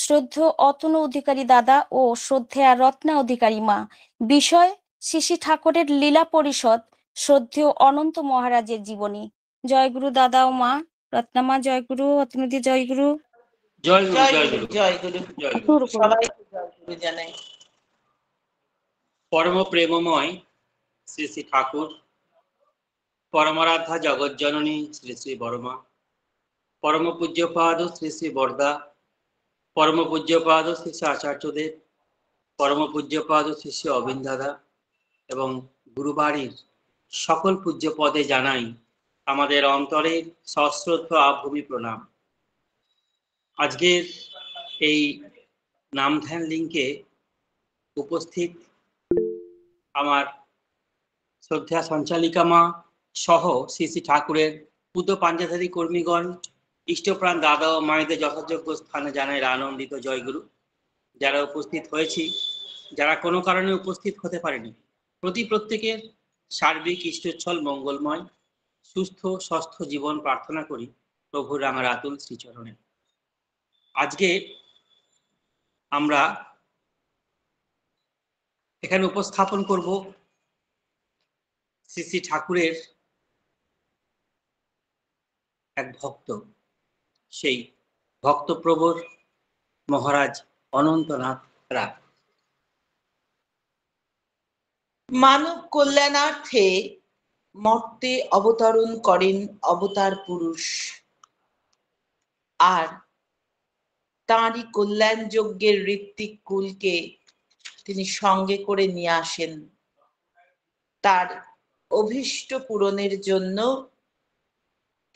শ্রদ্ধেয় অতনু অধিকারী দাদা ও শ্রদ্ধেয়া রত্না অধিকারী মা। বিষয় শ্রী শ্রী ঠাকুরের লীলা পরিষদ, শ্রদ্ধেয় অনন্ত মহারাজের জীবনী। জয়গুরু দাদা ও মা। রত্নামা জয়গুরু, অতনুদি জয়গুরু। পরম প্রেমময় শ্রী শ্রী ঠাকুর, পরমারাধ্যা জগৎ জননী শ্রী শ্রী বর্মা, পরম পূজ্যপাদ শ্রী শ্রী বরদা, পরম পূজ্যপাদ শ্রী শ্রী আচার্যদেব, পরম পূজ্যপাদ শ্রী শ্রী অবিন দাদা এবং গুরুবাড়ির সকল পূজ্য পদে জানাই আমাদের অন্তরের সশ্রদ্ধ আভূমি প্রণাম। আজকের এই নাম ধ্যান লিঙ্কে উপস্থিত আমার শ্রদ্ধা সঞ্চালিকা মা সহ শ্রী শ্রী ঠাকুরের পূজ্য পাঞ্জাধারী কর্মীগণ, ইষ্টপ্রাণ দাদা ও মায়েদের যথাযোগ্য স্থানে জানাই আনন্দিত জয়গুরু। যারা উপস্থিত হয়েছি, যারা কোনো কারণে উপস্থিত হতে পারেনি, প্রত্যেকের সার্বিক ইষ্টোচ্ছল মঙ্গলময় সুস্থ স্বাস্থ্য জীবন প্রার্থনা করি প্রভুর আমার আতুল শ্রীচরণে। আজকে আমরা এখানে উপস্থাপন করব শ্রী শ্রী ঠাকুরের এক ভক্ত, সেই ভক্তপ্রবর মহারাজ অনন্তনাথ রায়। মানব কল্যাণার্থে মর্তে অবতরণ করেন অবতার পুরুষ, আর তাঁরই কল্যাণ যজ্ঞের ঋত্বিক কুলকে তিনি সঙ্গে করে নিয়ে আসেন। তার অভীষ্ট পূরণের জন্য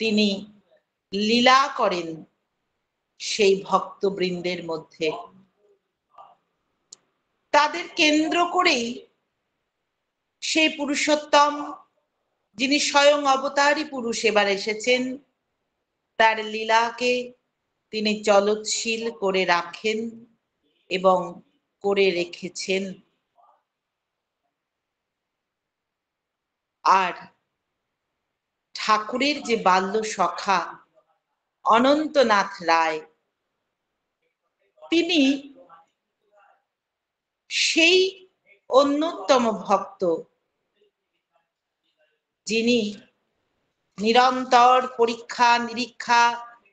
তিনি লীলা করেন সেই ভক্তবৃন্দের মধ্যে। তাদের কেন্দ্র করেই সেই পুরুষোত্তম, যিনি স্বয়ং অবতারী পুরুষ, এবার এসেছেন। তার লীলাকে তিনি চলৎশীল করে রাখেন এবং করে রেখেছেন। আর ঠাকুরের যে বাল্য সখা অনন্তনাথ রায়, তিনি সেই অন্যতম ভক্ত, যিনি নিরন্তর পরীক্ষা নিরীক্ষা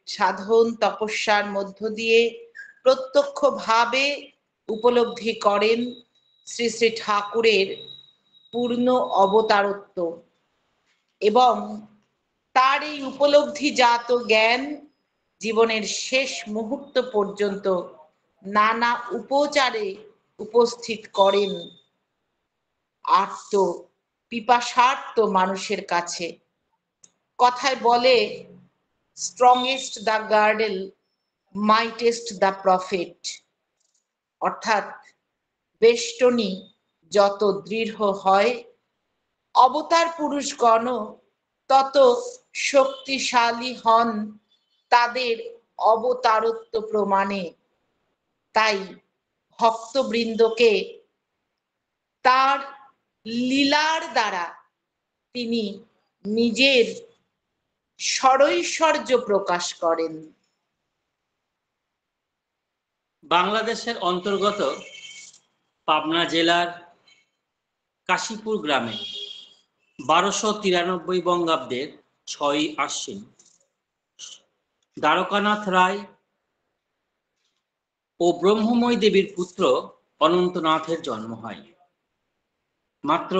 সাধন তপস্যার মধ্য দিয়ে প্রত্যক্ষভাবে উপলব্ধি করেন শ্রী শ্রী ঠাকুরের পূর্ণ অবতারত্ব, এবং তার এই উপলব্ধিজাত জ্ঞান জীবনের শেষ মুহূর্ত পর্যন্ত নানা উপচারে উপস্থিত করেন আর্ত পিপাসার্ত মানুষের কাছে। কথায় বলে, strongest the girdle, মাইটেস্ট the prophet, অর্থাৎ বেষ্টনী যত দৃঢ় হয়, অবতার পুরুষগণ তত শক্তিশালী হন তাদের অবতারত্ব প্রমাণে। তাই ভক্তবৃন্দকে তার লীলার দ্বারা তিনি নিজের ষড়ৈশ্বর্য প্রকাশ করেন। বাংলাদেশের অন্তর্গত পাবনা জেলার কাশীপুর গ্রামে 1293 বঙ্গাব্দের 6ই আশ্বিন দ্বারকানাথ রায় ও ব্রহ্মময়ী দেবীর পুত্র অনন্তনাথের জন্ম হয়। মাত্র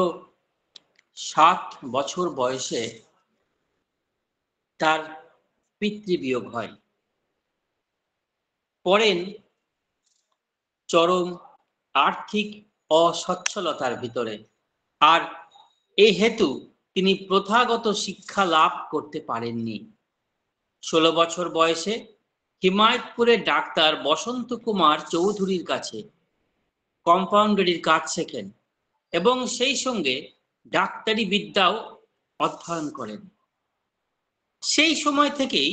7 বছর বয়সে তার পিতৃবিয়োগ হয়। পড়েন চরম আর্থিক অসচ্ছলতার ভিতরে, আর এই হেতু তিনি প্রথাগত শিক্ষা লাভ করতে পারেননি। 16 বছর বয়সে হিমায়তপুরের ডাক্তার বসন্ত কুমার চৌধুরীর কাছে কম্পাউন্ডারির কাজ শেখেন এবং সেই সঙ্গে ডাক্তারি বিদ্যাও অধ্যয়ন করেন। সেই সময় থেকেই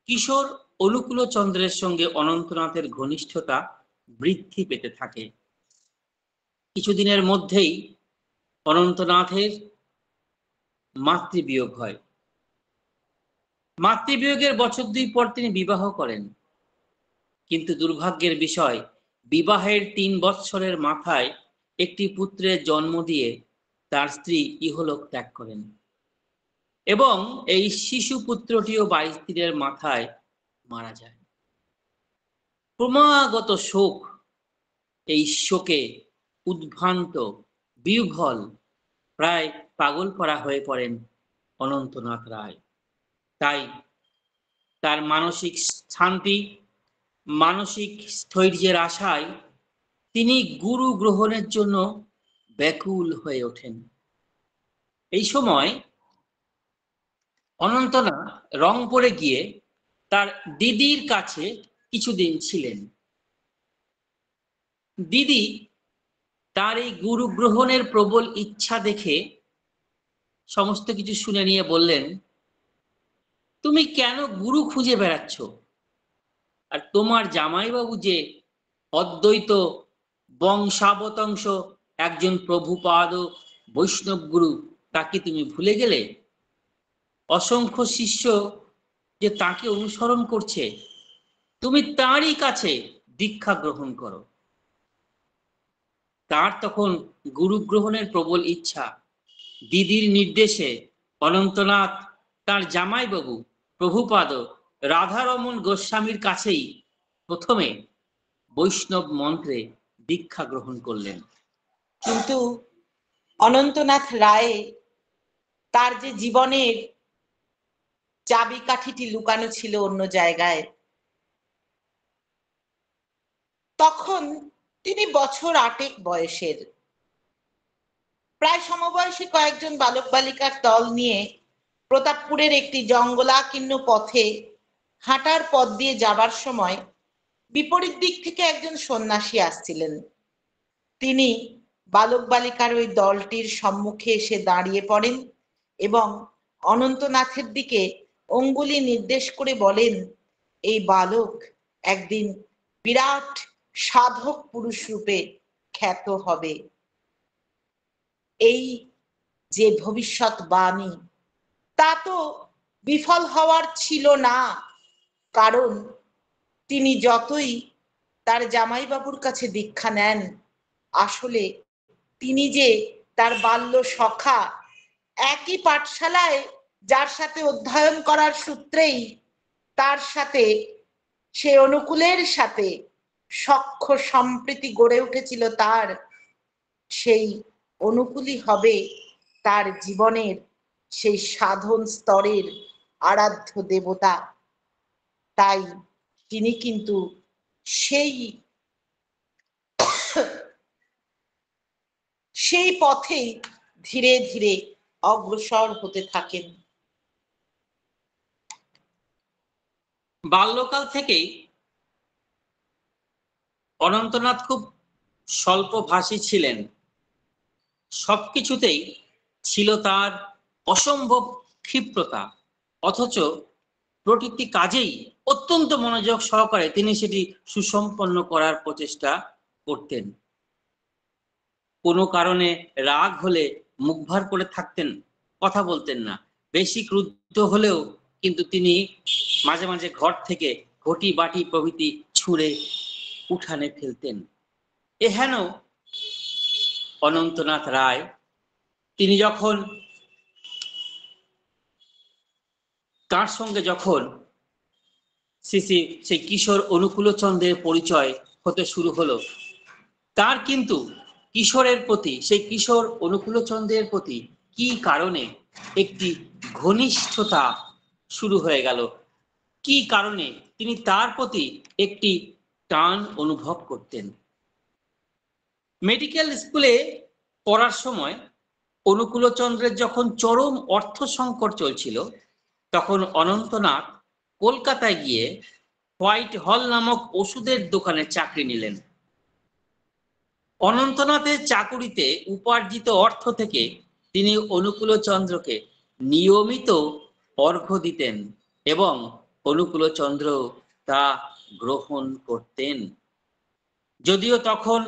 কিশোর অনুকূলচন্দ্রের সঙ্গে অনন্তনাথের ঘনিষ্ঠতা বৃদ্ধি পেতে থাকে। কিছুদিনের মধ্যেই অনন্তনাথের মাতৃবিয়োগ হয়। মাতৃবিয়োগের বছর 2 পর তিনি বিবাহ করেন। কিন্তু দুর্ভাগ্যের বিষয়, বিবাহের ৩ বৎসরের মাথায় একটি পুত্রের জন্ম দিয়ে তার স্ত্রী ইহলোক ত্যাগ করেন এবং এই শিশু পুত্রটিও বাড়ির স্ত্রীর মাথায় মারা যায়। ক্রমাগত শোক, এই শোকে উদ্ভ্রান্ত, বিহ্বল, প্রায় পাগল করা হয়ে পড়েন অনন্তনাথ রায়। তাই তার মানসিক শান্তি, মানসিক স্থৈর্যের আশায় তিনি গুরু গ্রহণের জন্য ব্যাকুল হয়ে ওঠেন। এই সময় অনন্তনাথ রংপুরে গিয়ে তার দিদির কাছে কিছুদিন ছিলেন। দিদি তার এই গুরু গ্রহণের প্রবল ইচ্ছা দেখে সমস্ত কিছু শুনে নিয়ে বললেন, তুমি কেন গুরু খুঁজে বেড়াচ্ছ? আর তোমার জামাইবাবু যে অদ্বৈত বংশাবতংশ একজন প্রভুপাদ বৈষ্ণব গুরু, তাকে তুমি ভুলে গেলে? অসংখ্য শিষ্য যে তাকে অনুসরণ করছে, তুমি তারই কাছে দীক্ষা গ্রহণ করো। তার তখন গুরু গ্রহণের প্রবল ইচ্ছা। দিদির নির্দেশে অনন্তনাথ তার জামাইবাবু প্রভুপাদ রাধারমণ গোস্বামীর কাছেই প্রথমে বৈষ্ণব মন্ত্রে দীক্ষা গ্রহণ করলেন। কিন্তু অনন্তনাথ রায় তার যে জীবনের চাবিকাঠিটি লুকানো ছিল অন্য জায়গায়, তখন তিনি বছর ৮ বয়সের, প্রায় সমবয়সী কয়েকজন বালক বালিকার দল নিয়ে প্রতাপপুরের একটি জঙ্গলাকীর্ণ পথে হাঁটার পথ দিয়ে যাবার সময় বিপরীত দিক থেকে একজন সন্ন্যাসী আসছিলেন। তিনি বালক বালিকার ওই দলটির সম্মুখে এসে দাঁড়িয়ে পড়েন এবং অনন্তনাথের দিকে অঙ্গুলি নির্দেশ করে বলেন, এই বালক একদিন বিরাট সাধক পুরুষ রূপে খ্যাত হবে। এই যে ভবিষ্যৎবাণী, তা তো বিফল হওয়ার ছিল না, কারণ তিনি যতই তার জামাইবাবুর কাছে দীক্ষা নেন, আসলে তিনি যে তার বাল্য সখা, একই পাঠশালায় যার সাথে অধ্যয়ন করার সূত্রেই তার সাথে সে অনুকূলের সাথে সখ্য সম্প্রীতি গড়ে উঠেছিল, তার সেই অনুকূলই হবে তার জীবনের সেই সাধন স্তরের আরাধ্য দেবতা। তাই তিনি কিন্তু সেই পথেই ধীরে ধীরে অগ্রসর হতে থাকেন। বাল্যকাল থেকেই অনন্তনাথ খুব স্বল্পভাষী ছিলেন। সবকিছুতেই ছিল তার অসম্ভব ক্ষিপ্রতা, অথচ প্রতিটি কাজেই অত্যন্ত মনোযোগ সহকারে তিনি সেটি সুসম্পন্ন করার প্রচেষ্টা করতেন। কোনো কারণে রাগ হলে মুখ ভার করে থাকতেন, কথা বলতেন না। বেশি ক্রুদ্ধ হলেও কিন্তু তিনি মাঝে মাঝে ঘর থেকে ঘটি বাটি প্রভৃতি ছুঁড়ে উঠানে ফেলতেন। এহেন অনন্তনাথ রায় তিনি যখন তার সঙ্গে যখন সেই কিশোর অনুকূলচন্দ্রের পরিচয় হতে শুরু হলো, তার কিন্তু কিশোরের প্রতি, সেই কিশোর অনুকূলচন্দ্রের প্রতি কি কারণে একটি ঘনিষ্ঠতা শুরু হয়ে গেল, কি কারণে তিনি তার প্রতি একটি টান অনুভব করতেন। মেডিকেল স্কুলে পড়ার সময় অনুকূলচন্দ্রের যখন চরম অর্থ সংকট চলছিল, তখন অনন্তনাথ কলকাতায় গিয়ে হোয়াইট হল নামক ওষুধের দোকানে চাকরি নিলেন। অনন্তনাথের চাকুরিতে উপার্জিত অর্থ থেকে তিনি অনুকূলচন্দ্রকে নিয়মিত অর্ঘ্য দিতেন এবং অনুকূলচন্দ্র তা গ্রহণ করতেন। যদিও তখন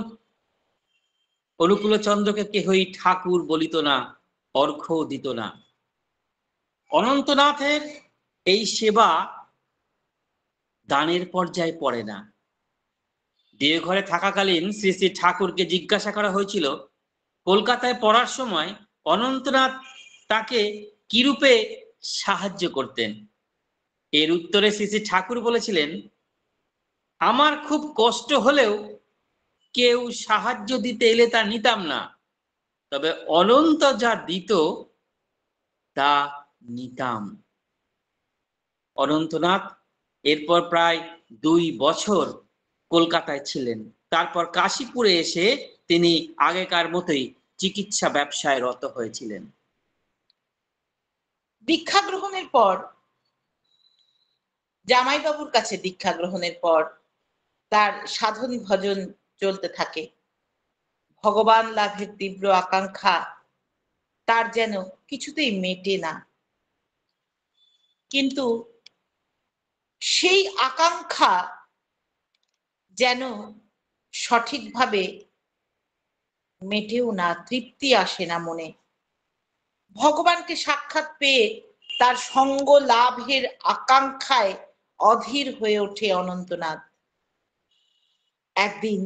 অনুকূলচন্দ্রকে কেহই ঠাকুর বলিত না, অর্ঘ্য দিত না। অনন্তনাথের এই সেবা দানের পর্যায়ে পড়ে না, দেওঘরে থাকাকালীন শ্রী শ্রী ঠাকুরকে জিজ্ঞাসা করা হয়েছিল কলকাতায় পড়ার সময় অনন্তনাথ তাকে কিরূপে সাহায্য করতেন। এর উত্তরে শ্রী শ্রী ঠাকুর বলেছিলেন, আমার খুব কষ্ট হলেও কেউ সাহায্য দিতে এলে তা নিতাম না, তবে অনন্ত যা দিত তা নিতাম। অনন্তনাথ এরপর প্রায় 2 বছর কলকাতায় ছিলেন। তারপর কাশীপুরে এসে তিনি আগেকার মতোই চিকিৎসা ব্যবসায় রত হয়েছিলেন। দীক্ষা গ্রহণের পর, জামাইবাবুর কাছে দীক্ষা গ্রহণের পর তার সাধন ভজন চলতে থাকে। ভগবান লাভের তীব্র আকাঙ্ক্ষা তার যেন কিছুতেই মেটে না। কিন্তু সেই আকাঙ্ক্ষা যেন সঠিকভাবে মেটেও না, তৃপ্তি আসে না মনে। ভগবানকে সাক্ষাৎ পেয়ে তার সঙ্গ লাভের আকাঙ্ক্ষায় অধীর হয়ে ওঠে অনন্তনাথ। একদিন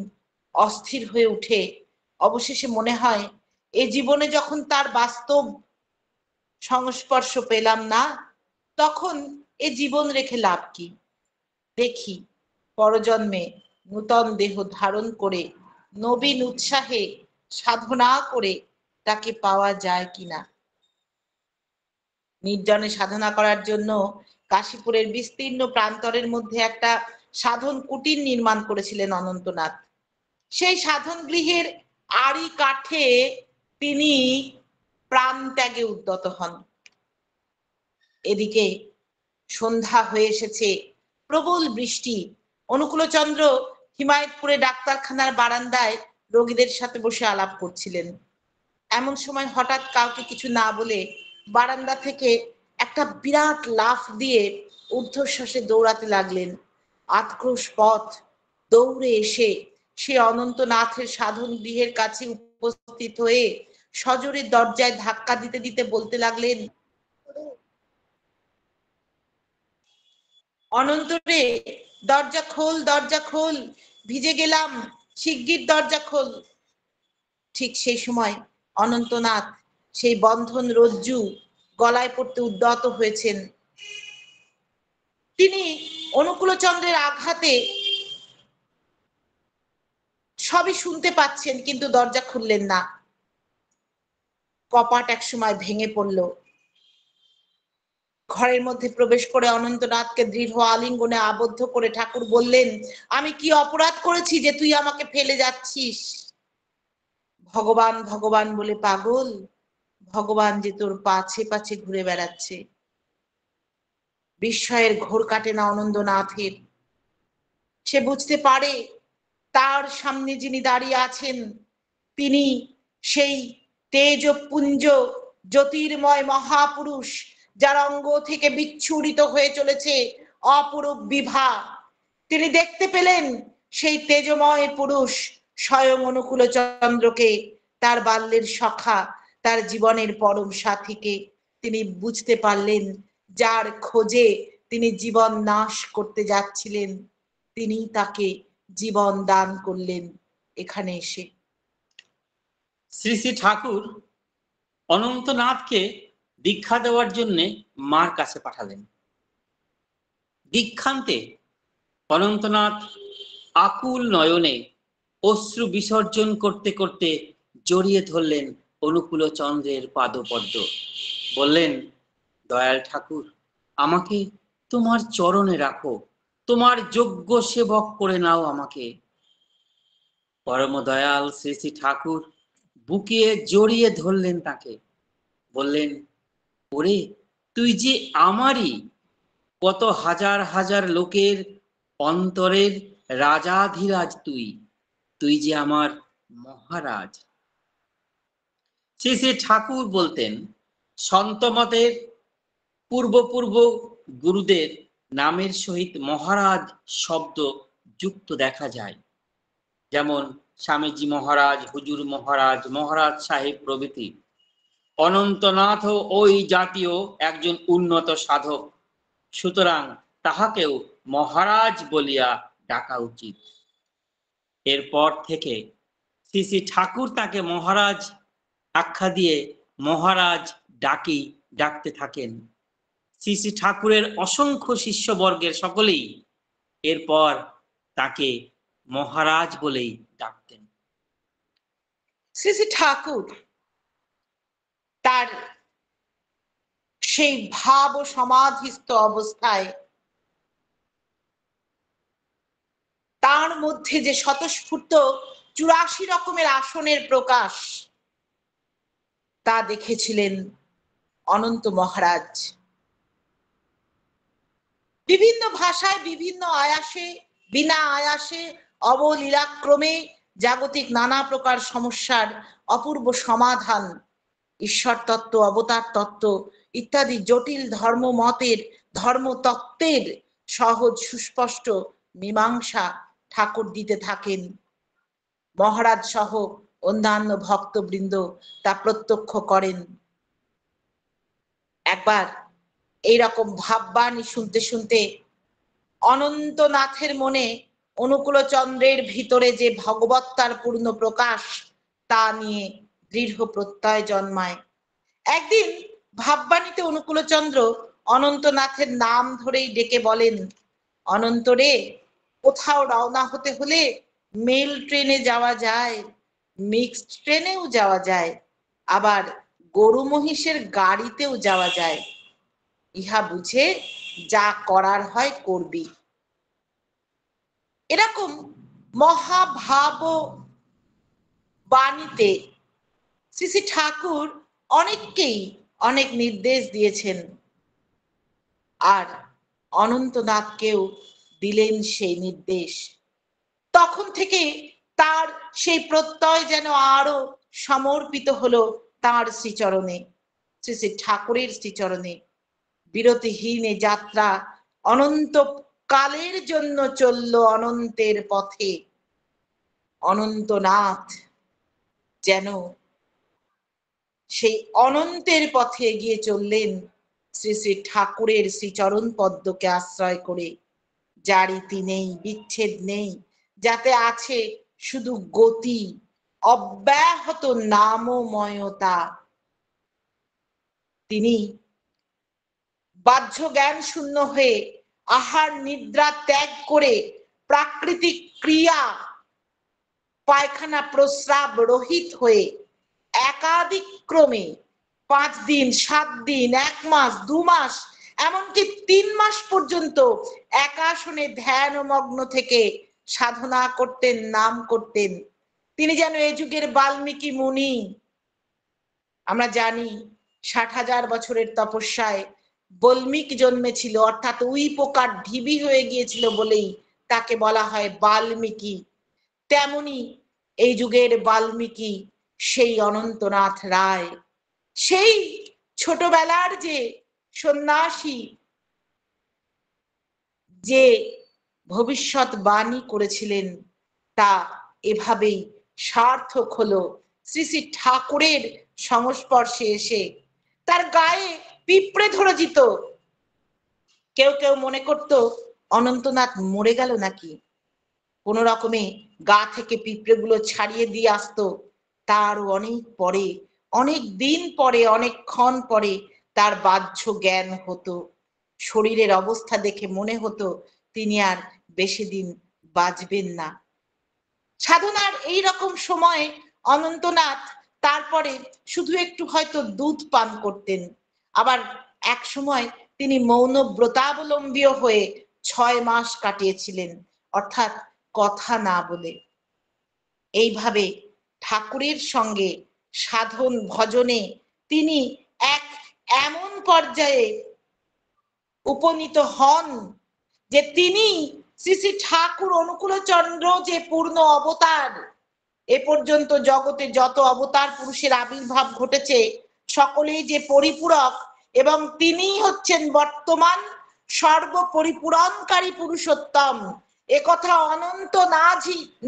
অস্থির হয়ে উঠে অবশেষে মনে হয়, এ জীবনে যখন তার বাস্তব সংস্পর্শ পেলাম না, তখন এ জীবন রেখে লাভ কি? দেখি পরজন্মে নূতন দেহ ধারণ করে নবীন উৎসাহে সাধনা করে তাকে পাওয়া যায় কিনা। নির্জনে সাধনা করার জন্য কাশীপুরের বিস্তীর্ণ প্রান্তরের মধ্যে একটা সাধন কুটির নির্মাণ করেছিলেন অনন্তনাথ। সেই সাধন গৃহের আড়ি কাঠে তিনি প্রাণ ত্যাগে উদ্যত হন। এদিকে সন্ধ্যা হয়ে এসেছে, প্রবল বৃষ্টি। অনুকূলচন্দ্র হিমায়তপুরে ডাক্তারখানার বারান্দায় রোগীদের সাথে বসে আলাপ করছিলেন। এমন সময় হঠাৎ কাউকে কিছু না বলে বারান্দা থেকে একটা বিরাট লাফ দিয়ে ঊর্ধ্বশ্বাসে দৌড়াতে লাগলেন। আতক্রোশ পথ দৌড়ে এসে সে অনন্তনাথের সাধন গৃহের কাছে উপস্থিত হয়ে সজোরে দরজায় ধাক্কা দিতে দিতে বলতে লাগলেন, অনন্ত রে, দরজা খোল, দরজা খোল, ভিজে গেলাম, শিগগির দরজা খোল। ঠিক সেই সময় অনন্তনাথ সেই বন্ধন রজ্জু গলায় পড়তে উদ্যত হয়েছেন। তিনি অনুকূলচন্দ্রের আঘাতে সবই শুনতে পাচ্ছেন, কিন্তু দরজা খুললেন না। কপাট এক সময় ভেঙে পড়ল। ঘরের মধ্যে প্রবেশ করে অনন্তনাথকে দৃঢ় আলিঙ্গনে আবদ্ধ করে ঠাকুর বললেন, আমি কি অপরাধ করেছি যে তুই আমাকে ফেলে যাচ্ছিস? ভগবান ভগবান বলে পাগল, ভগবান যে তোর পাছে পাছে ঘুরে বেড়াচ্ছে। বিস্ময়ের ঘোর কাটে না অনন্তনাথের। সে বুঝতে পারে তার সামনে যিনি দাঁড়িয়ে আছেন তিনি সেই তেজপুঞ্জ জ্যোতির্ময় মহাপুরুষ, যার অঙ্গ থেকে বিচ্ছুরিত হয়ে চলেছে অপরূপ বিভা। তিনি দেখতে পেলেন সেই তেজময় পুরুষ স্বয়ং অনুকূলচন্দ্রকে, তার বাল্যের সখা, তার জীবনের পরম সাথীকে। তিনি বুঝতে পারলেন যার খোঁজে তিনি জীবন নাশ করতে যাচ্ছিলেন, তিনি তাকে জীবন দান করলেন এখানে এসে। শ্রী শ্রী ঠাকুর অনন্তনাথকে দীক্ষা দেওয়ার জন্য মার কাছে পাঠালেন। দীক্ষান্তে অনন্তনাথ আকুল নয়নে অশ্রু বিসর্জন করতে করতে জড়িয়ে ধরলেন অনুকূলচন্দ্রের পাদপদ্ম। বললেন, দয়াল ঠাকুর, আমাকে তোমার চরণে রাখো, তোমার যোগ্য সেবক করে নাও আমাকে। পরম দয়াল শ্রী শ্রী ঠাকুর বুকে জড়িয়ে ধরলেন তাকে। বললেন, ওরে, তুই যে আমারই, কত হাজার হাজার লোকের অন্তরের রাজাধিরাজ তুই, তুই যে আমার মহারাজ। শ্রী শ্রী ঠাকুর বলতেন, সন্তমতের পূর্ব গুরুদের নামের সহিত মহারাজ শব্দ যুক্ত দেখা যায়, যেমন স্বামীজি মহারাজ, হুজুর মহারাজ, মহারাজ সাহেব প্রভৃতি। অনন্তনাথও ওই জাতীয় একজন উন্নত সাধক, সুতরাং তাহাকেও মহারাজ বলিয়া ডাকা উচিত। এরপর থেকে শ্রী শ্রী ঠাকুর তাকে মহারাজ আখ্যা দিয়ে মহারাজ ডাকতে থাকেন। শ্রী শ্রী ঠাকুরের অসংখ্য শিষ্যবর্গের সকলেই এরপর তাকে মহারাজ বলেই ডাকতেন। শ্রী শ্রী ঠাকুর তার সেই ভাব ও সমাধিস্থ অবস্থায় তার মধ্যে যে স্বতঃস্ফূর্ত 84 রকমের আসনের প্রকাশ তা দেখেছিলেন অনন্ত মহারাজ। বিভিন্ন ভাষায় বিভিন্ন আয়াসে বিনা আয়াসে অবলীলাক্রমে জাগতিক নানা প্রকার সমস্যার অপূর্ব সমাধান, ঈশ্বর তত্ত্ব, অবতার তত্ত্ব ইত্যাদি জটিল ধর্মতত্ত্বের সহজ সুস্পষ্ট মীমাংসা ঠাকুর দিতে থাকেন। মহারাজ সহ অন্যান্য ভক্তবৃন্দ তা প্রত্যক্ষ করেন। একবার এইরকম ভাববাণী শুনতে শুনতে অনন্তনাথের মনে অনুকূলচন্দ্রের ভিতরে যে ভগবত্তার পূর্ণ প্রকাশ তা নিয়ে দৃঢ় প্রত্যয় জন্মায়। একদিন ভাববাণীতে অনুকূলচন্দ্র অনন্তনাথের নাম ধরেই ডেকে বলেন, অনন্ত রে, কোথাও রওনা হতে হলে মেল ট্রেনে যাওয়া যায়, মিক্সড ট্রেনেও যাওয়া যায়, আবার গরু মহিষের গাড়িতেও যাওয়া যায়। ইহা বুঝে যা করার হয় করবি। এরকম মহাভাব বাণীতে শ্রী শ্রী ঠাকুর অনেককেই অনেক নির্দেশ দিয়েছেন, আর অনন্তনাথকেও দিলেন সেই নির্দেশ। তখন থেকে তার সেই প্রত্যয় যেন আরো সমর্পিত হলো তার শ্রীচরণে, শ্রী শ্রী ঠাকুরের শ্রীচরণে। বিরতিহীন যাত্রা অনন্ত কালের জন্য চলল অনন্তের পথে। অনন্তনাথ যেন সেই অনন্তের পথে এগিয়ে চললেন শ্রী শ্রী ঠাকুরের শ্রীচরণ পদ্মকে আশ্রয় করে, যার ইতি নেই, বিচ্ছেদ নেই, যাতে আছে শুধু গতি, অব্যাহত নামময়তা। তিনি বাহ্য জ্ঞান শূন্য হয়ে আহার নিদ্রা ত্যাগ করে প্রাকৃতিক ক্রিয়া পায়খানা প্রস্রাব রহিত হয়ে একাধিক ক্রমে 5 দিন, 7 দিন, 1 মাস, 2 মাস, এমনকি 3 মাস পর্যন্ত একাসনে ধ্যান মগ্ন থেকে সাধনা করতেন, নাম করতেন। তিনি যেন এ যুগের বাল্মীকি মুনি। আমরা জানি 60,000 বছরের তপস্যায় বল্মীক জন্মেছিল, অর্থাৎ উই পোকার ঢিবি হয়ে গিয়েছিল বলেই তাকে বলা হয় বাল্মীকি। তেমনি এই যুগের বাল্মীকি সেই অনন্তনাথ রায়। সেই ছোটবেলার যে সন্ন্যাসী যে ভবিষ্যৎ বাণী করেছিলেন তা এভাবেই সার্থক হলো শ্রী শ্রী ঠাকুরের সংস্পর্শে এসে। তার গায়ে পিঁপড়ে ধরে যেত। কেউ কেউ মনে করত অনন্তনাথ মরে গেল নাকি, কোন রকমে গা থেকে পিঁপড়েগুলো ছাড়িয়ে দিয়ে আসতো। তার অনেক পরে, অনেক দিন পরে, অনেকক্ষণ পরে তার বাহ্য জ্ঞান হতো। শরীরের অবস্থা দেখে মনে হতো তিনি আর বেশি দিন বাঁচবেন না। সাধনার এই রকম সময় অনন্তনাথ তারপরে শুধু একটু হয়তো দুধ পান করতেন, আবার এক সময় তিনি মৌন ব্রতাবলম্বীও হয়ে 6 মাস কাটিয়েছিলেন, অর্থাৎ কথা না বলে। এইভাবে ঠাকুরের সঙ্গে সাধন ভজনে তিনি এক এমন পর্যায়ে উপনীত হন যে তিনি শ্রী শ্রী ঠাকুর অনুকূলচন্দ্র যে পূর্ণ অবতার, এ পর্যন্ত জগতে যত অবতার পুরুষের আবির্ভাব ঘটেছে সকলেই যে পরিপূরক, এবং তিনিই হচ্ছেন বর্তমান সর্বপরিপূরণকারী পুরুষোত্তম, একথা অনন্ত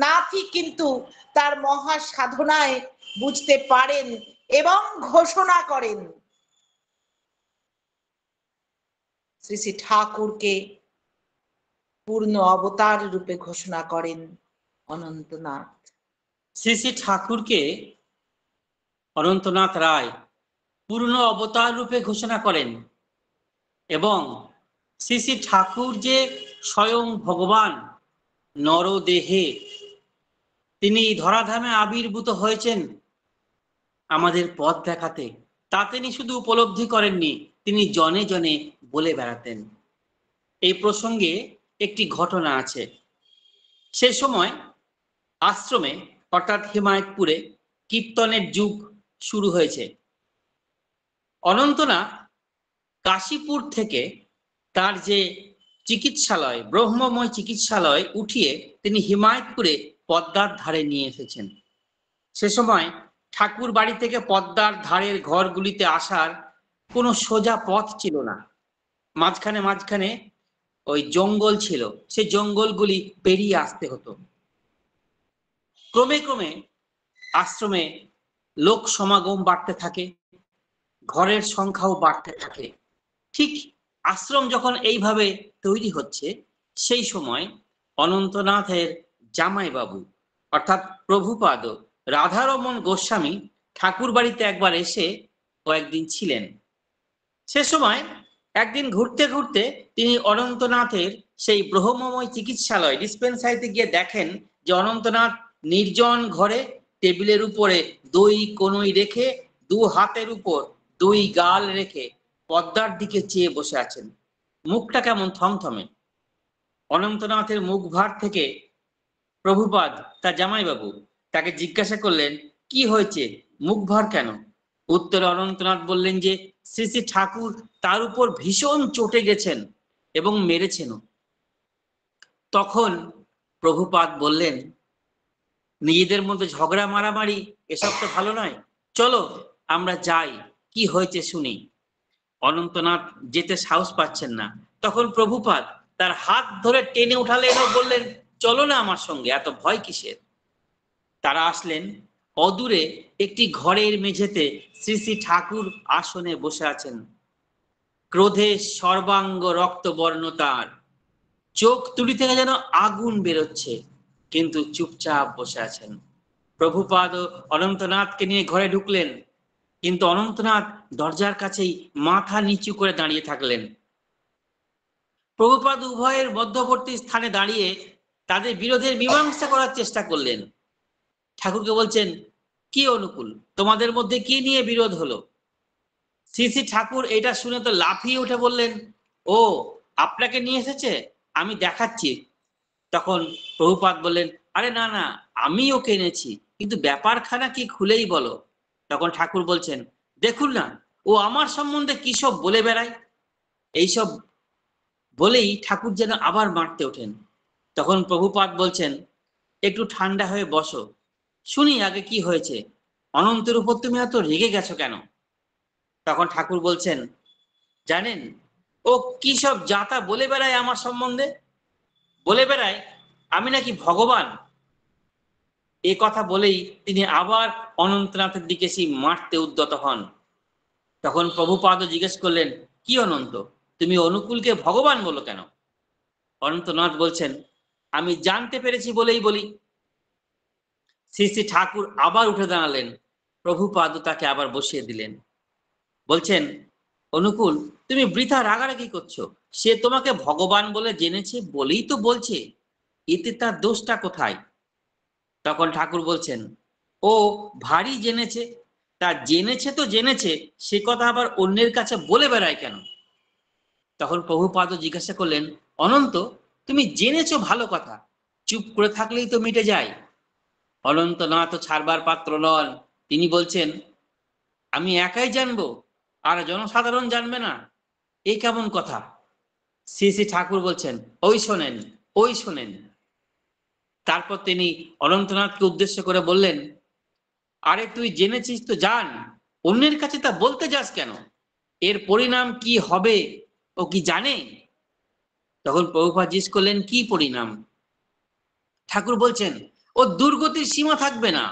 নাথই কিন্তু তার মহা সাধনায় বুঝতে পারেন এবং ঘোষণা করেন। শ্রী শ্রী ঠাকুরকে পূর্ণ অবতার রূপে ঘোষণা করেন। অনন্তনাথ। শ্রী শ্রী ঠাকুরকে অনন্তনাথ রায় পূর্ণ অবতার রূপে ঘোষণা করেন এবং শ্রী শ্রী ঠাকুর যে স্বয়ং ভগবান নরদেহে তিনি ধরাধামে আবির্ভূত হয়েছেন আমাদের পথ দেখাতে, তা তিনি শুধু উপলব্ধি করেননি, তিনি জনে জনে বলে বেড়াতেন। এই প্রসঙ্গে একটি ঘটনা আছে। সে সময় আশ্রমে অর্থাৎ হিমায়তপুরে কীর্তনের যুগ শুরু হয়েছে। অনন্তনাথ কাশীপুর থেকে তার যে চিকিৎসালয়, ব্রহ্মময় চিকিৎসালয় উঠিয়ে তিনি হিমায়তপুরে পদ্মার ধারে নিয়ে এসেছেন। সে সময় ঠাকুর বাড়ি থেকে পদ্মার ধারের ঘরগুলিতে আসার কোনো সোজা পথ ছিল না, মাঝখানে মাঝখানে ওই জঙ্গল ছিল, সেই জঙ্গলগুলি পেরিয়ে আসতে হতো। ক্রমে ক্রমে আশ্রমে লোক সমাগম বাড়তে থাকে, ঘরের সংখ্যাও বাড়তে থাকে। ঠিক আশ্রম যখন এইভাবে তৈরি হচ্ছে, সেই সময় অনন্তনাথের জামাইবাবু অর্থাৎ প্রভুপাদ রাধারমণ গোস্বামী ঠাকুর বাড়িতে একবার এসে কয়েকদিন ছিলেন। সে সময় একদিন ঘুরতে ঘুরতে তিনি অনন্তনাথের সেই ব্রহ্মময় চিকিৎসালয় ডিসপেন্সারিতে গিয়ে দেখেন যে অনন্তনাথ নির্জন ঘরে টেবিলের উপরে দই কনুই রেখে, দু হাতের উপর দুই গাল রেখে পদ্মার দিকে চেয়ে বসে আছেন। মুখটা কেমন থমথমে। অনন্তনাথের মুখ ভার থেকে প্রভুপাদ তার জামাইবাবু তাকে জিজ্ঞাসা করলেন, কি হয়েছে, মুখ ভার কেন? উত্তরে অনন্তনাথ বললেন যে শ্রী শ্রী ঠাকুর তার উপর ভীষণ চটে গেছেন এবং মেরেছেনও। তখন প্রভুপাদ বললেন, নিজেদের মধ্যে ঝগড়া মারামারি এসব তো ভালো নয়, চলো আমরা যাই, কি হয়েছে শুনি। অনন্তনাথ যেতে সাহস পাচ্ছেন না। তখন প্রভুপাদ তার হাত ধরে টেনে উঠালেন ও বললেন, চলো না আমার সঙ্গে, এত ভয় কিসের? তারা আসলেন। অদূরে একটি ঘরের মেঝেতে শ্রী শ্রী ঠাকুর আসনে বসে আছেন। ক্রোধে সর্বাঙ্গ রক্তবর্ণ, তার চোখ তুলি থেকে যেন আগুন বেরোচ্ছে, কিন্তু চুপচাপ বসে আছেন। প্রভুপাদ অনন্তনাথকে নিয়ে ঘরে ঢুকলেন, কিন্তু অনন্তনাথ দরজার কাছেই মাথা নিচু করে দাঁড়িয়ে থাকলেন। প্রভুপাদ উভয়ের মধ্যবর্তী স্থানে দাঁড়িয়ে তাদের বিরোধের মীমাংসা করার চেষ্টা করলেন। ঠাকুরকে বলছেন, কি অনুকূল, তোমাদের মধ্যে কি নিয়ে বিরোধ হলো? শ্রী শ্রী ঠাকুর এটা শুনে তো লাফিয়ে উঠে বললেন, ও আপনাকে নিয়ে এসেছে, আমি দেখাচ্ছি। তখন প্রভুপাদ বললেন, আরে না না, আমি ওকে এনেছি, কিন্তু ব্যাপারখানা কি খুলেই বলো। তখন ঠাকুর বলছেন, দেখুন না, ও আমার সম্বন্ধে কি সব বলে বেড়ায়। এইসব বলেই ঠাকুর যেন আবার মারতে ওঠেন। তখন প্রভুপাদ বলছেন, একটু ঠান্ডা হয়ে বসো, শুনি আগে কি হয়েছে, অনন্তের উপর তুমি এত রেগে গেছো কেন? তখন ঠাকুর বলছেন, জানেন ও কি সব যাতা বলে বেড়ায় আমার সম্বন্ধে, বলে বেড়ায় আমি নাকি ভগবান। এ কথা বলেই তিনি আবার অনন্তনাথের দিকে সেই মারতে উদ্যত হন। তখন প্রভুপাদ জিজ্ঞেস করলেন, কি অনন্ত, তুমি অনুকূলকে ভগবান বলো কেন? অনন্তনাথ বলছেন, আমি জানতে পেরেছি বলেই বলি। শ্রী শ্রী ঠাকুর আবার উঠে দাঁড়ালেন। প্রভুপাদ তাকে আবার বসিয়ে দিলেন। বলছেন, অনুকূল, তুমি বৃথা রাগারাগি করছো, সে তোমাকে ভগবান বলে জেনেছে বলেই তো বলছে, এতে তার দোষটা কোথায়? তখন ঠাকুর বলছেন, ও ভারী জেনেছে, তা জেনেছে তো জেনেছে, সে কথা আবার অন্যের কাছে বলে বেড়ায় কেন? তখন প্রভুপাদ জিজ্ঞাসা করলেন, অনন্ত, তুমি জেনেছো ভালো কথা, চুপ করে থাকলেই তো মিটে যায়। অনন্তনাথ ছাড়বার পাত্র নন। তিনি বলছেন, আমি একাই জানবো আর জনসাধারণ জানবে না, এ কেমন কথা? শ্রী শ্রী ঠাকুর বলছেন, ওই শোনেন, ওই শোনেন। তারপর তিনি অনন্তনাথকে উদ্দেশ্য করে বললেন, আরে তুই জেনেছিস তো জান, অন্যের কাছে তা বলতে যাস কেন? এর পরিণাম কি হবে ও কি জানে? তখন প্রভুপাদ জিজ্ঞেস করলেন, কি পরিণাম? ঠাকুর বলছেন, ও দুর্গতির সীমা থাকবে না,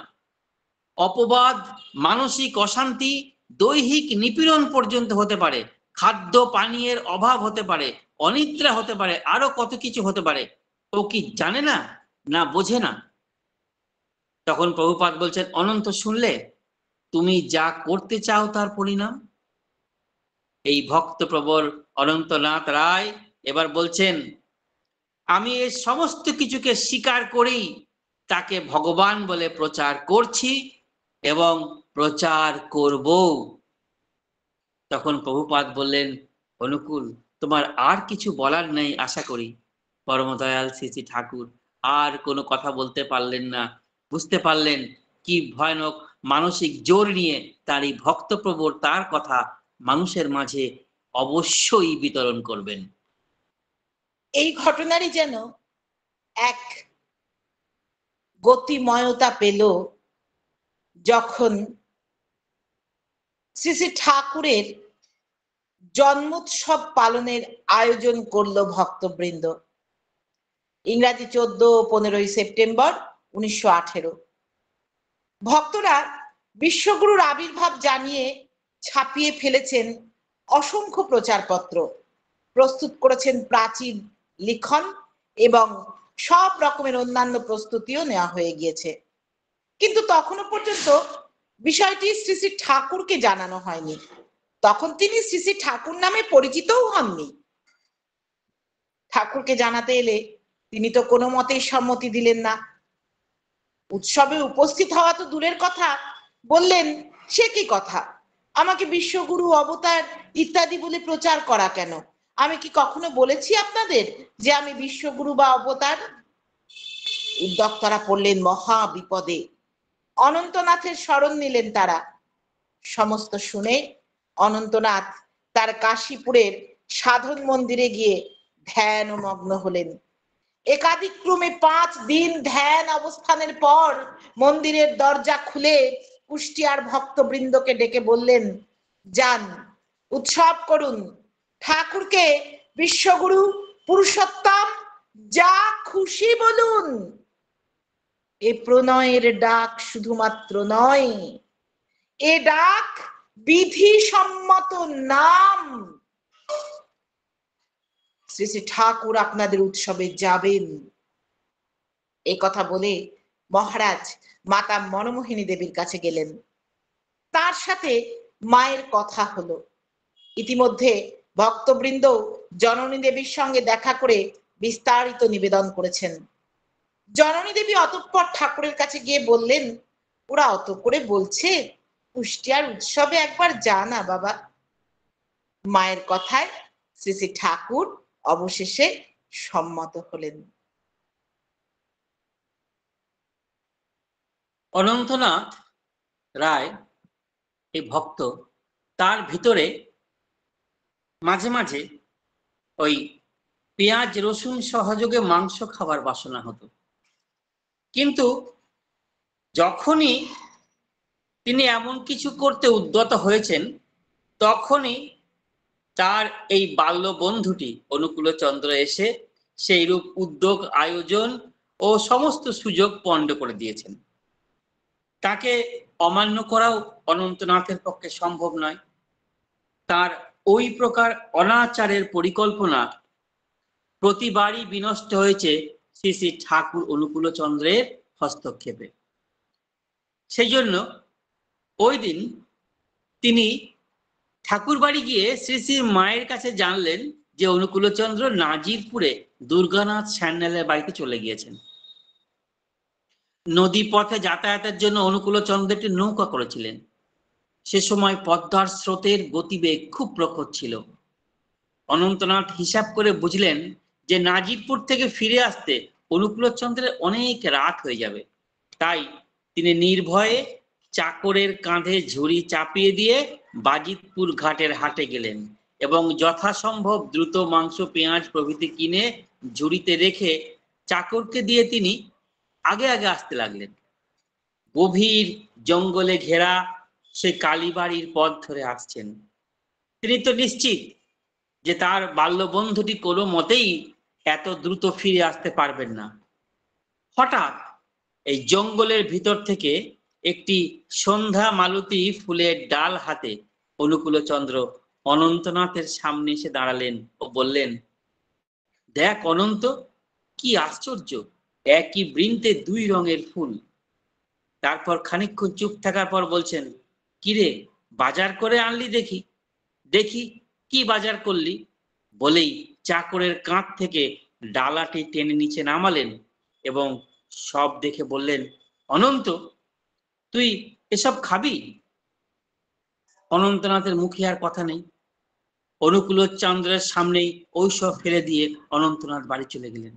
অপবাদ, মানসিক অশান্তি, দৈহিক নিপীড়ন পর্যন্ত হতে পারে, খাদ্য পানীয়ের অভাব হতে পারে, অনিদ্রা হতে পারে, আরো কত কিছু হতে পারে। ও কি জানে না, না বোঝে না? তখন প্রভুপাদ বলছেন, অনন্ত শুনলে? তুমি যা করতে চাও তার পরিণাম। এই ভক্তপ্রবর অনন্তনাথ রায় এবার বলছেন, আমি এই সমস্ত কিছুকে স্বীকার করেই তাকে ভগবান বলে প্রচার করছি এবং প্রচার করব। তখন প্রভুপাদ বললেন, অনুকূল, তোমার আর কিছু বলার নেই আশা করি। পরমদয়াল শ্রী শ্রী ঠাকুর আর কোনো কথা বলতে পারলেন না। বুঝতে পারলেন কি ভয়ানক মানসিক জোর নিয়ে তার এই ভক্তপ্রবর তার কথা মানুষের মাঝে অবশ্যই বিতরণ করবেন। এই ঘটনারই যেন এক গতিময়তা পেল যখন শ্রী শ্রী ঠাকুরের জন্মোৎসব পালনের আয়োজন করলো ভক্তবৃন্দ। ইংরাজি 14-15 সেপ্টেম্বর 1918। ভক্তরা বিশ্বগুরুর আবির্ভাব জানিয়ে ছাপিয়ে ফেলেছেন অসংখ্য প্রচারপত্র, প্রস্তুত করেছেন প্রাচীন লিখন এবং সব রকমের অন্যান্য প্রস্তুতিও নেওয়া হয়ে গিয়েছে। কিন্তু তখনো পর্যন্ত বিষয়টি শ্রী শ্রী ঠাকুরকে জানানো হয়নি। তখন তিনি শ্রী শ্রী ঠাকুর নামে পরিচিতও হননি। ঠাকুরকে জানাতে এলে তিনি তো কোনো মতেই সম্মতি দিলেন না। উৎসবে উপস্থিত হওয়া তো দূরের কথা, বললেন সে কি কথা, আমাকে বিশ্বগুরু, অবতার ইত্যাদি বলে প্রচার করা কেন? আমি কি কখনো বলেছি আপনাদের যে আমি বিশ্বগুরু বা অবতার? উদ্যোক্তারা পড়লেন মহা বিপদে। অনন্তনাথের শরণ নিলেন তারা। সমস্ত শুনে অনন্তনাথ তার কাশীপুরের সাধন মন্দিরে গিয়ে ধ্যান মগ্ন হলেন। একাদিক্রমে 5 দিন ধ্যান অবস্থানের পর মন্দিরের দরজা খুলে কুষ্টিয়ার ভক্তবৃন্দকে ডেকে বললেন, যান, উৎসব করুন, ঠাকুরকে বিশ্বগুরু, পুরুষোত্তম, যা খুশি বলুন। এ প্রণয়ের ডাক শুধুমাত্র নয়, এ ডাক বিধিসম্মত নাম। শ্রী শ্রী ঠাকুর আপনাদের উৎসবে যাবেন। এই কথা বলে মহারাজ মাতা মনমোহিনী দেবীর কাছে গেলেন। তার সাথে মায়ের কথা হলো। ইতিমধ্যে ভক্তবৃন্দ জননী দেবীর সঙ্গে দেখা করে বিস্তারিত নিবেদন করেছেন। জননী দেবী অতঃপর ঠাকুরের কাছে গিয়ে বললেন, ওরা অত করে বলছে, কুষ্টিয়ার উৎসবে একবার যা না বাবা। মায়ের কথায় শ্রী শ্রী ঠাকুর অবশেষে সম্মত হলেন। অনন্তনাথ রায় এই ভক্ত, তার ভিতরে মাঝে মাঝে ওই পেঁয়াজ রসুন সহযোগে মাংস খাবার বাসনা হতো। কিন্তু যখনই তিনি এমন কিছু করতে উদ্যত হয়েছেন, তখনই তার এই বাল্য বন্ধুটি অনুকূলচন্দ্র এসে সেই রূপ উদ্যোগ, আয়োজন ও সমস্ত সুযোগ পণ্ড করে দিয়েছেন। তাকে অমান্য করাও অনন্তনাথের পক্ষে সম্ভব নয়। তার ওই প্রকার অনাচারের পরিকল্পনা প্রতিবারই বিনষ্ট হয়েছে শ্রী শ্রী ঠাকুর অনুকূলচন্দ্রের হস্তক্ষেপে। সেই জন্য ওই দিন তিনি ঠাকুর বাড়ি গিয়ে শ্রী শ্রী মায়ের কাছে জানলেন যে অনুকূলচন্দ্র নাজিরপুরে দুর্গানাথ স্যান্ডেলের বাড়িতে চলে গিয়েছেন। নদী পথে যাতায়াতের জন্য অনুকূলচন্দ্র একটি নৌকা করেছিলেন। সে সময় পদ্মার স্রোতের গতিবেগ খুব প্রখর ছিল। অনন্তনাথ হিসাব করে বুঝলেন যে নাজিরপুর থেকে ফিরে আসতে অনুকূলচন্দ্রের অনেক রাত হয়ে যাবে। তাই তিনি নির্ভয়ে চাকরের কাঁধে ঝুড়ি চাপিয়ে দিয়ে বাজিতপুর ঘাটের হাটে গেলেন এবং যথাসম্ভব দ্রুত মাংস, পেঁয়াজ প্রভৃতি কিনে ঝুড়িতে রেখে চাকরকে দিয়ে তিনি আগে আগে আসতে লাগলেন। গভীর জঙ্গলে ঘেরা সে কালীবাড়ির পথ ধরে আসছেন। তিনি তো নিশ্চিত যে তার বাল্য বন্ধুটি কোনো মতেই এত দ্রুত ফিরে আসতে পারবেন না। হঠাৎ এই জঙ্গলের ভিতর থেকে একটি সন্ধ্যা মালতী ফুলের ডাল হাতে অনুকূলচন্দ্র অনন্তনাথের সামনে এসে দাঁড়ালেন ও বললেন, দেখ অনন্ত, কি আশ্চর্য, একই বৃন্তে 2 রঙের ফুল। তারপর খানিকক্ষণ চুপ থাকার পর বলছেন, কিরে, বাজার করে আনলি দেখি? দেখি, কি বাজার করলি? বলেই চাকরের কাঁধ থেকে ডালাটি টেনে নিচে নামালেন এবং সব দেখে বললেন, অনন্ত, তুই এসব খাবি? অনন্তনাথের মুখে আর কথা নেই। অনুকূলচন্দ্রের সামনেই ওইসব ফেলে দিয়ে অনন্তনাথ বাড়ি চলে গেলেন।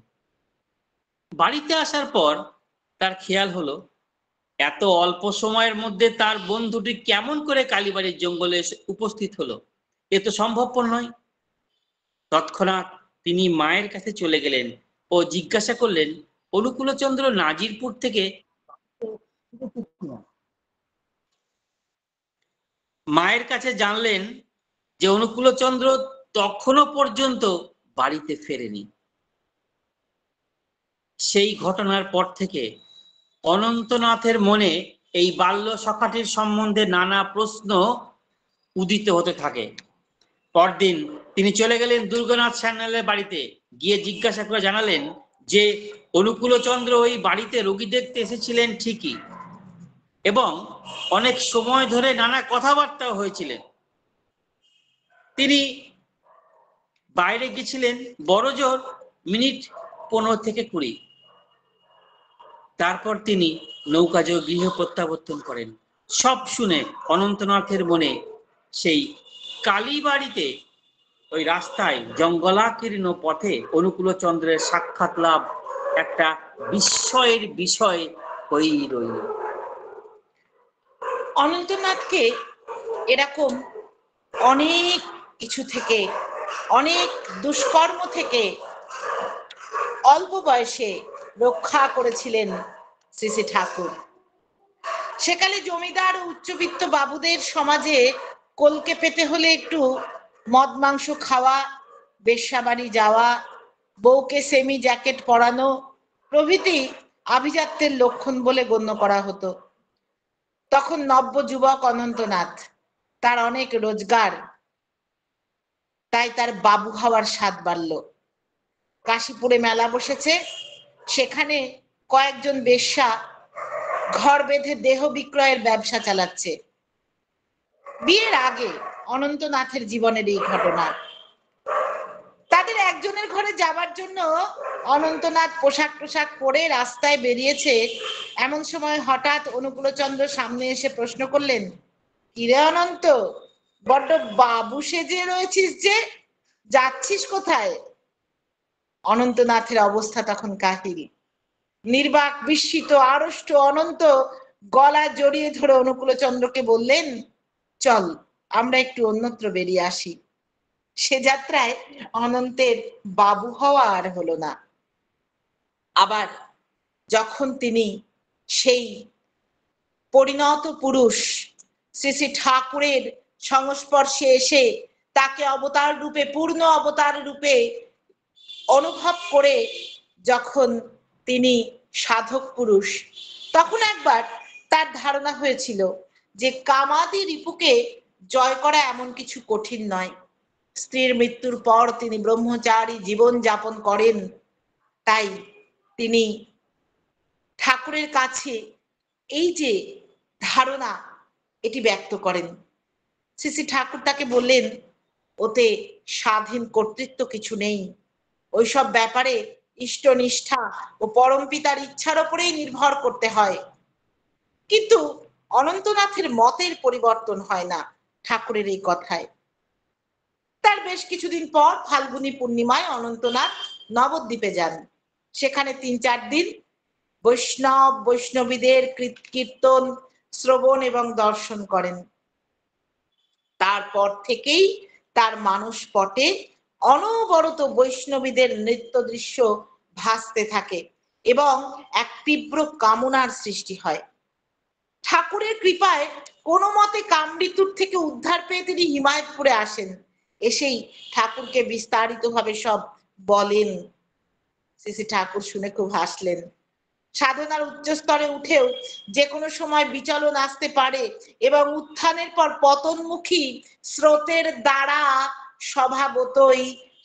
বাড়িতে আসার পর তার খেয়াল হলো, এত অল্প সময়ের মধ্যে তার বন্ধুটি কেমন করে কালীবাড়ির জঙ্গলে এসে উপস্থিত হলো, এ তো সম্ভবপর নয়। তৎক্ষণাৎ তিনি মায়ের কাছে চলে গেলেন ও জিজ্ঞাসা করলেন, অনুকূলচন্দ্র নাজিরপুর থেকে? মায়ের কাছে জানলেন যে অনুকূলচন্দ্র তখনও পর্যন্ত বাড়িতে ফেরেনি। সেই ঘটনার পর থেকে অনন্তনাথের মনে এই বাল্য সখাটির সম্বন্ধে নানা প্রশ্ন উদিত হতে থাকে। পরদিন তিনি চলে গেলেন দুর্গানাথ সান্যালের বাড়িতে। গিয়ে জিজ্ঞাসা করে জানালেন যে অনুকূলচন্দ্র ওই বাড়িতে রোগী দেখতে এসেছিলেন ঠিকই, এবং অনেক সময় ধরে নানা কথাবার্তাও হয়েছিলেন। তিনি বাইরে গেছিলেন বড় জোর মিনিট 15 থেকে 20। তারপর তিনি নৌকাযোগে গৃহ প্রত্যাবর্তন করেন। সব শুনে অনন্তনাথের মনে সেই কালীবাড়িতে ওই রাস্তায় জঙ্গলাকীর্ণ পথে অনুকূলচন্দ্রের সাক্ষাৎ লাভ একটা বিস্ময়ের বিষয় হয়েই রইল। অনন্তনাথকে এরকম অনেক কিছু থেকে, অনেক দুষ্কর্ম থেকে অল্প বয়সে রক্ষা করেছিলেন শ্রী শ্রী ঠাকুর। সেকালে জমিদার ও উচ্চবিত্ত বাবুদের সমাজে কলকে পেতে হলে একটু মদ মাংস খাওয়া, বেশ্যাবাড়ি যাওয়া, বউকে সেমি জ্যাকেট পরানো প্রভৃতি আভিজাত্যের লক্ষণ বলে গণ্য করা হতো। তখন নব্য যুবক অনন্তনাথ, তার অনেক রোজগার, তাই তার বাবু হওয়ার স্বাদ বাড়ল। কাশীপুরে মেলা বসেছে, সেখানে কয়েকজন বেশ্যা ঘর বেঁধে দেহ বিক্রয়ের ব্যবসা চালাচ্ছে। বিয়ের আগে অনন্তনাথের জীবনের এই ঘটনা। তাদের একজনের ঘরে যাবার জন্য অনন্তনাথ পোশাক পরে রাস্তায় বেরিয়েছে। এমন সময় হঠাৎ অনুকূলচন্দ্র সামনে এসে প্রশ্ন করলেন, কিরে অনন্ত, বড্ড বাবু সেজে রয়েছিস যে, যাচ্ছিস কোথায়? অনন্তনাথের অবস্থা তখন কাহিল। নির্বাক, বিস্মিত, আড়ষ্ট অনন্ত গলা জড়িয়ে ধরে অনুকূলচন্দ্রকে বললেন, চল আমরা একটু অন্যত্র বেরিয়ে আসি। সে যাত্রায় অনন্তের বাবু হওয়া আর হলো না। আবার যখন তিনি সেই পরিণত পুরুষ শ্রী শ্রী ঠাকুরের সংস্পর্শে এসে তাকে অবতার রূপে, পূর্ণ অবতার রূপে অনুভব করে যখন তিনি সাধক পুরুষ, তখন একবার তার ধারণা হয়েছিল যে কামাদি রিপুকে জয় করা এমন কিছু কঠিন নয়। স্ত্রীর মৃত্যুর পর তিনি ব্রহ্মচারী জীবন যাপন করেন, তাই তিনি ঠাকুরের কাছে এই যে ধারণা, এটি ব্যক্ত করেন। শ্রী শ্রী ঠাকুর তাকে বললেন, ওতে স্বাধীন কর্তৃত্ব কিছু নেই, ওইসব ব্যাপারে ইষ্টনিষ্ঠা ও পরমপিতার ইচ্ছার উপরেই নির্ভর করতে হয়। কিন্তু অনন্তনাথের মতের পরিবর্তন হয় না ঠাকুরের এই কথায়। তার বেশ কিছুদিন পর ফাল্গুনী পূর্ণিমায় অনন্তনাথ নবদ্বীপে যান। সেখানে 3-4 দিন বৈষ্ণবীদের কীর্তন শ্রবণ এবং দর্শন করেন। তারপর থেকেই তার মানস পটে অনবরত বৈষ্ণবীদের নৃত্য দৃশ্য ভাসতে থাকে এবং এক তীব্র কামনার সৃষ্টি হয়। ঠাকুরের কৃপায় কোনো মতে কামৃত্যুর থেকে উদ্ধার পেয়ে তিনি হিমায়তপুরে আসেন। এসেই ঠাকুরকে বিস্তারিতভাবে সব বলেন। শ্রী শ্রী ঠাকুর শুনে খুব হাসলেন। সাধনার উচ্চ স্তরে উঠেও যে কোনো সময় বিচলন আসতে পারে এবং উত্থানের পর পতনমুখী স্রোতের দ্বারা স্বভাবতই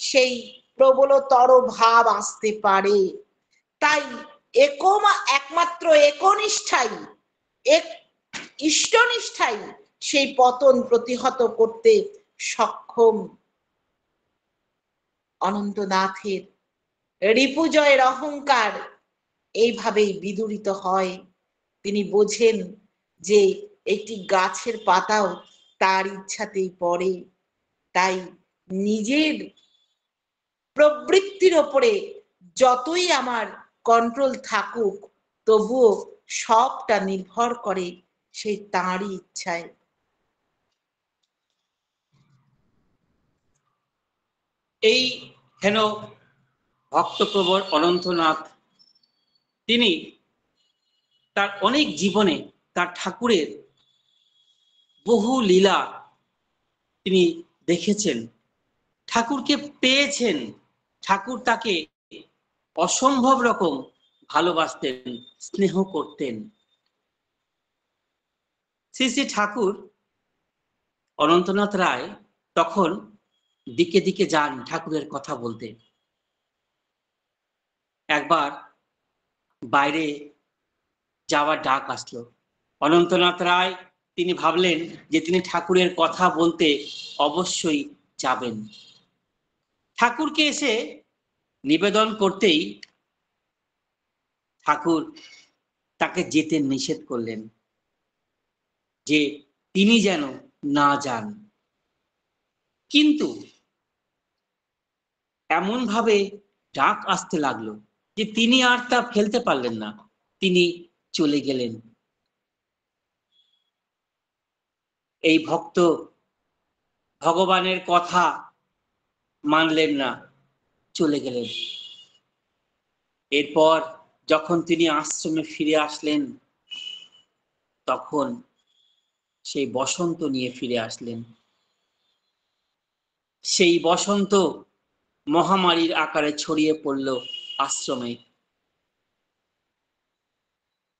সেই প্রবলতর ভাব আসতে পারে। তাই একমাত্র একনিষ্ঠাই এক ইষ্টনিষ্ঠাই সেই পতন প্রতিহত করতে সক্ষম। অনন্তনাথের রিপুজয়ের অহংকার এইভাবেই বিদূরিত হয়। তিনি বোঝেন যে একটি গাছের পাতাও তার ইচ্ছাতেই পড়ে, তাই নিজের প্রবৃত্তির ওপরে যতই আমার কন্ট্রোল থাকুক, তবুও সবটা নির্ভর করে সেই তাঁরই ইচ্ছায়। এই হেন ভক্তপ্রবর অনন্তনাথ তিনি তার অনেক জীবনে তার ঠাকুরের বহু লীলা তিনি দেখেছেন, ঠাকুরকে পেয়েছেন, ঠাকুর তাকে অসম্ভব রকম ভালোবাসতেন, স্নেহ করতেন। শ্রী শ্রী ঠাকুর অনন্তনাথ রায় তখন দিকে দিকে যান ঠাকুরের কথা বলতে। একবার বাইরে যাওয়ার ডাক আসলো, অনন্তনাথ রায় তিনি ভাবলেন যে তিনি ঠাকুরের কথা বলতে অবশ্যই যাবেন। ঠাকুরকে এসে নিবেদন করতেই ঠাকুর তাকে যেতে নিষেধ করলেন, যে তিনি যেন না যান। কিন্তু এমন ভাবে ডাক আসতে লাগলো যে তিনি আর তা ফেলতে পারলেন না, তিনি চলে গেলেন। এই ভক্ত ভগবানের কথা মানলেন না, চলে গেলেন। এরপর যখন তিনি আশ্রমে ফিরে আসলেন, তখন সেই বসন্ত নিয়ে ফিরে আসলেন। সেই বসন্ত মহামারীর আকারে ছড়িয়ে পড়ল আশ্রমে।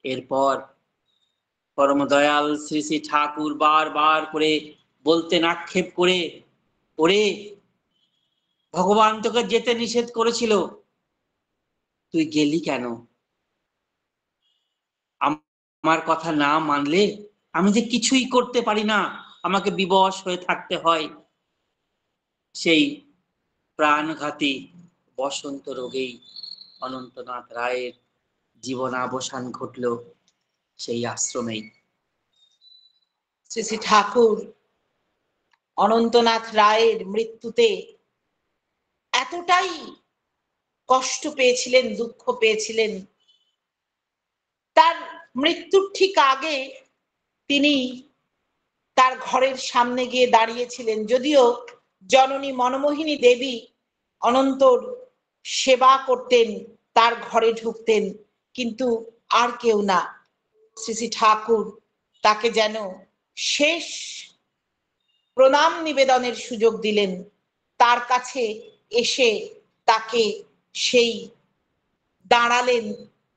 এরপর পরম দয়াল শ্রী শ্রী ঠাকুর বারবার করে বলতেন, আক্ষেপ করে, ওরে ভগবান তোকে যেতে নিষেধ করেছিল, তুই গেলি কেন? আমার কথা না মানলে আমি যে কিছুই করতে পারি না, আমাকে বিবশ হয়ে থাকতে হয়। সেই প্রাণঘাতী বসন্ত রোগেই অনন্তনাথ রায়ের জীবনাবসান ঘটল সেই আশ্রমেই। শ্রী শ্রী ঠাকুর অনন্তনাথ রায়ের মৃত্যুতে এতটাই কষ্ট পেয়েছিলেন, দুঃখ পেয়েছিলেন। তার মৃত্যুর ঠিক আগে তিনি তার ঘরের সামনে গিয়ে দাঁড়িয়েছিলেন, যদিও জননী মনমোহিনী দেবী অনন্তর সেবা করতেন, তার ঘরে ঢুকতেন, কিন্তু আর কেউ না। শ্রী শ্রী ঠাকুর তাকে যেন শেষ প্রণাম নিবেদনের সুযোগ দিলেন। তার কাছে এসে তাকে সেই দাঁড়ালেন।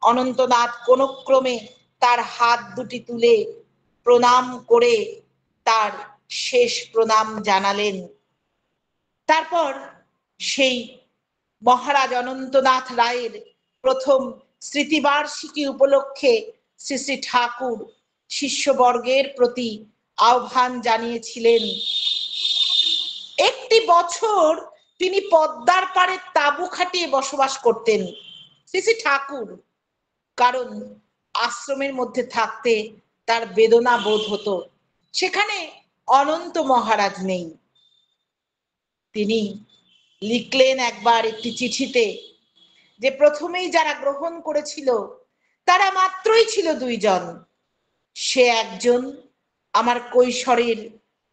অনন্তনাথ কোন ক্রমে তার হাত দুটি তুলে প্রণাম করে তার শেষ প্রণাম জানালেন। তারপর সেই মহারাজ অনন্তনাথ রায়ের প্রথম স্মৃতিবার্ষিকী উপলক্ষে শ্রী শ্রী ঠাকুর শিষ্যবর্গের প্রতি আহ্বান জানিয়েছিলেন। একটি বছর তিনি পদ্মার পাড়ে তাঁবু খাটিয়ে বসবাস করতেন শ্রী শ্রী ঠাকুর, কারণ আশ্রমের মধ্যে থাকতে তার বেদনা বোধ হতো। সেখানে অনন্ত মহারাজ নেই। তিনি লিখলেন একবার একটি চিঠিতে যে প্রথমেই যারা গ্রহণ করেছিল তারা মাত্রই ছিল দুইজন। সে একজন আমার কৈশোরের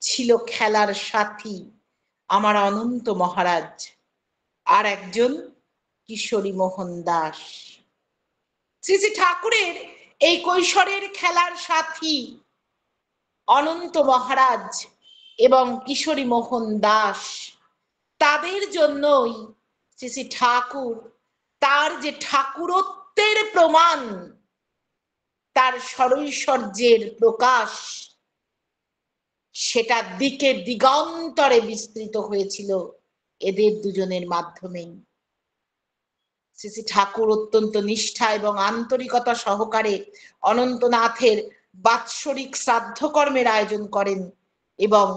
ছিল খেলার সাথী, আমার অনন্ত মহারাজ, আর একজন কিশোরী মোহন দাস। শ্রী শ্রী ঠাকুরের এই কৈশোরের খেলার সাথী অনন্ত মহারাজ এবং কিশোরী মোহন দাস, তাদের জন্যই শ্রী শ্রী ঠাকুর তার যে ঠাকুরত্বের প্রমাণ, তার সরৈশ্বর্যের প্রকাশ, সেটা দিকে দিগন্তরে বিস্তৃত হয়েছিল এদের দুজনের মাধ্যমেই। শ্রী শ্রী ঠাকুর অত্যন্ত নিষ্ঠা এবং আন্তরিকতা সহকারে অনন্তনাথের বাৎসরিক শ্রাদ্ধ কর্মের আয়োজন করেন এবং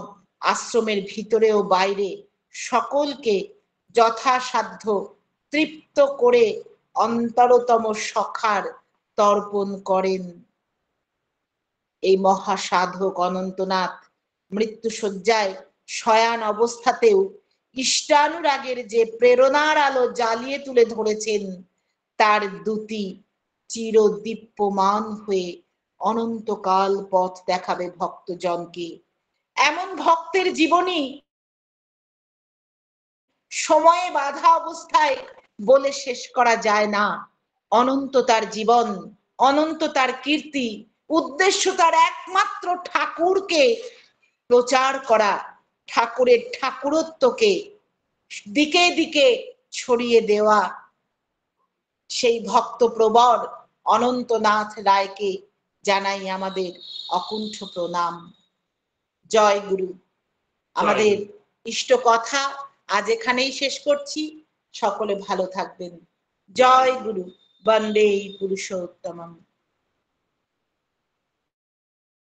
আশ্রমের ভিতরে ও বাইরে সকলকে যথাসাধ্য তৃপ্ত করে অন্তরতম সখার তর্পণ করেন। এই মহাসাধক অনন্তনাথ মৃত্যুশয্যায় শয়ান অবস্থাতেও ইষ্টানুরাগের যে প্রেরণার আলো জ্বালিয়ে তুলে ধরেছেন, তার দ্যুতি চিরদীপ্যমান হয়ে অনন্তকাল পথ দেখাবে ভক্তজনকে। এমন ভক্তের জীবনী সময়ে বাধা অবস্থায় বলে শেষ করা যায় না। অনন্ত তার জীবন, অনন্ত তার কীর্তি, উদ্দেশ্য তার একমাত্র ঠাকুরকে প্রচার করা, ঠাকুরের ঠাকুরত্বকে দিকে দিকে ছড়িয়ে দেওয়া। সেই ভক্তপ্রবর অনন্তনাথ রায়কে জানাই আমাদের অকুণ্ঠ প্রণাম। জয় গুরু। আমাদের ইষ্ট কথা আজ এখানেই শেষ করছি। সকলে ভালো থাকবেন। জয় গুরু। বন্দে পুরুষোত্তমম।